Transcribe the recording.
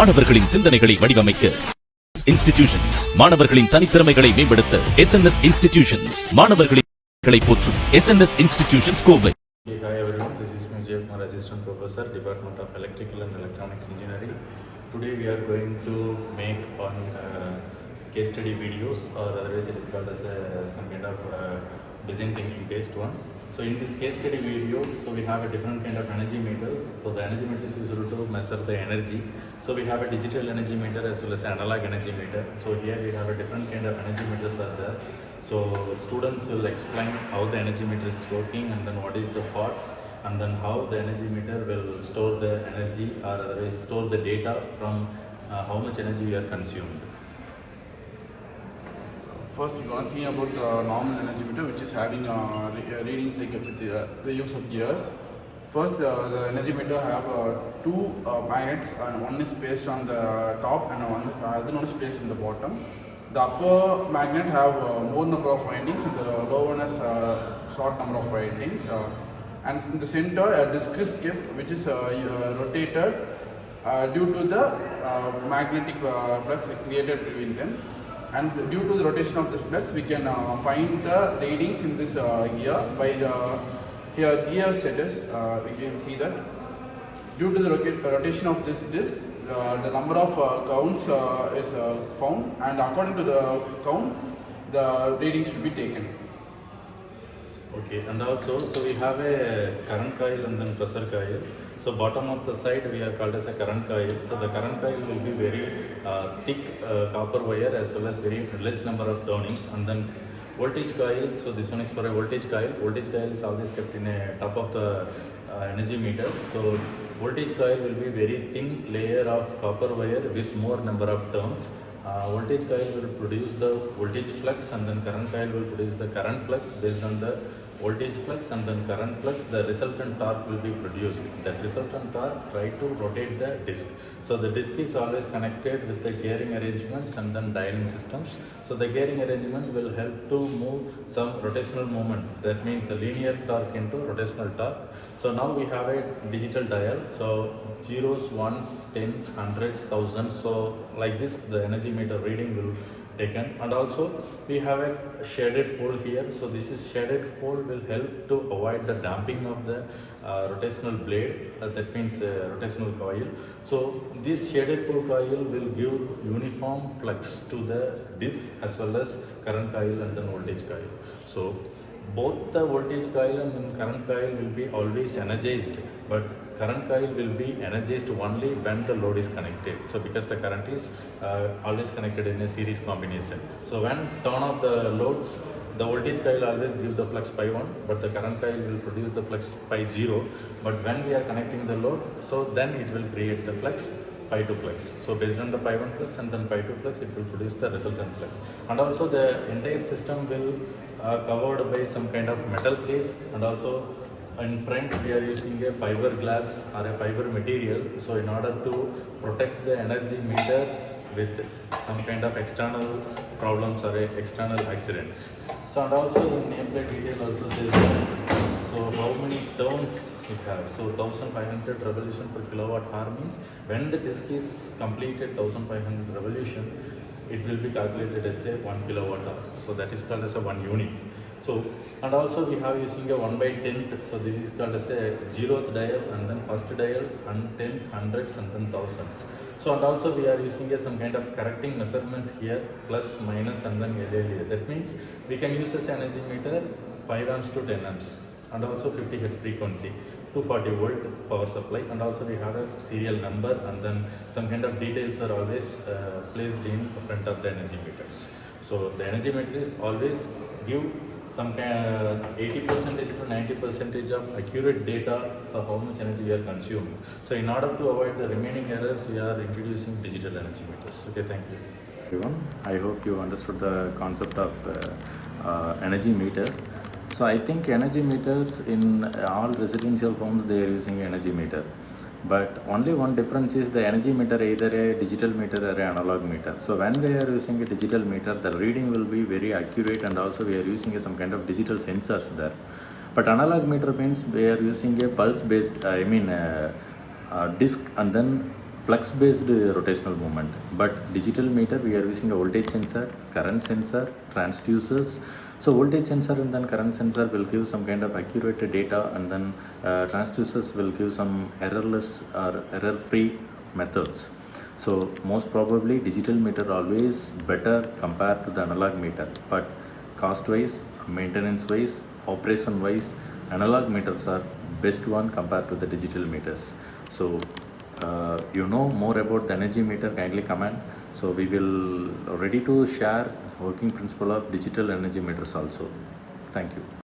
மாணவர்களின் சிந்தனைகளை வடிவமைக்க இன்ஸ்டிடியூஷன்ஸ், மாணவர்களின் தனித்திறமைகளை மேம்படுத்த SNS இன்ஸ்டிடியூஷன்ஸ், மாணவர்களை போற்றும் SNS institutions Kovai. Hi everyone, this is R.Vijayakumar, Assistant Professor, Department of Electrical and Electronics Engineering. Today we are going to make on case study videos, or otherwise it is called as some kind of design thinking based one. So in this case study video, so we have a different kind of energy meters. So the energy meter is used to measure the energy. So we have a digital energy meter as well as analog energy meter. So here we have a different kind of energy meters are there. So students will explain how the energy meter is working, and then what is the parts, and then how the energy meter will store the energy, or otherwise store the data from how much energy we are consumed. First, we're going to see about the normal energy meter, which is having readings like with the use of gears. First, the energy meter have two magnets, and one is placed on the top, and other one is placed on the bottom. The upper magnet have more number of windings, and the lower one has short number of windings. And in the center, a disc is kept, which is rotated due to the magnetic flux created between them. And due to the rotation of this flux, we can find the readings in this gear by the gear setters. We can see that due to the rotation of this disc, the number of counts is found, and according to the count, the readings will be taken. Okay, and also, so we have a current coil and then pressure coil. So bottom of the side we are called as a current coil. So the current coil will be very thick copper wire as well as very less number of turnings. And then voltage coil, so this one is for a voltage coil. Voltage coil is always kept in a top of the energy meter. So voltage coil will be very thin layer of copper wire with more number of turns. Voltage coil will produce the voltage flux, and then current coil will produce the current flux based on the voltage flux, and then current flux. The resultant torque will be produced. That resultant torque try to rotate the disc. So the disc is always connected with the gearing arrangements and then dialing systems. So the gearing arrangement will help to move some rotational movement. That means a linear torque into rotational torque. So now we have a digital dial. So zeros, ones, tens, hundreds, thousands. So like this, the energy meter reading will taken. And also we have a shaded pole here. So this is shaded pole will help to avoid the damping of the rotational blade. That means rotational coil. So this shaded pole coil will give uniform flux to the disc as well as current coil and then voltage coil. So both the voltage coil and then current coil will be always energized, but current coil will be energized only when the load is connected. So because the current is always connected in a series combination. So when turn off the loads, the voltage coil always give the flux pi 1, but the current coil will produce the flux pi 0. But when we are connecting the load, so then it will create the flux pi 2 flux. So based on the pi 1 flux and then pi 2 flux, it will produce the resultant flux. And also the entire system will covered by some kind of metal case, and also in front we are using a fiber glass or a fiber material. So in order to protect the energy meter with some kind of external problems or external accidents. So and also in nameplate detail also says so how many turns it has. So 1500 revolution per kilowatt hour means when the disc is completed 1500 revolution, it will be calculated as a 1 kilowatt hour. So that is called as a 1 unit. So and also we have using a 1 by 10th. So this is called as a 0th dial, and then first dial, and 10th, hundreds, and then thousands. So and also we are using some kind of correcting measurements here, plus, minus, and then LLA. That means we can use as energy meter 5 amps to 10 amps, and also 50 Hz frequency, 240 volt power supply, and also we have a serial number, and then some kind of details are always placed in front of the energy meters. So the energy meter is always give some kind 80% to 90% of accurate data, so how much energy we are consuming. So in order to avoid the remaining errors, we are introducing digital energy meters. Okay, thank you. Everyone, I hope you understood the concept of energy meter. So I think energy meters in all residential homes, they are using energy meter. But only one difference is the energy meter, either a digital meter or an analog meter. So when we are using a digital meter, the reading will be very accurate, and also we are using some kind of digital sensors there. But analog meter means we are using a pulse based, disc, and then flux based rotational movement. But digital meter, we are using a voltage sensor, current sensor, transducers. So voltage sensor and then current sensor will give some kind of accurate data, and then transducers will give some errorless or error free methods. So most probably digital meter always better compared to the analog meter, but cost wise, maintenance wise, operation wise, analog meters are best one compared to the digital meters. So you know more about the energy meter, kindly comment. So we will ready to share working principle of digital energy meters also. Thank you.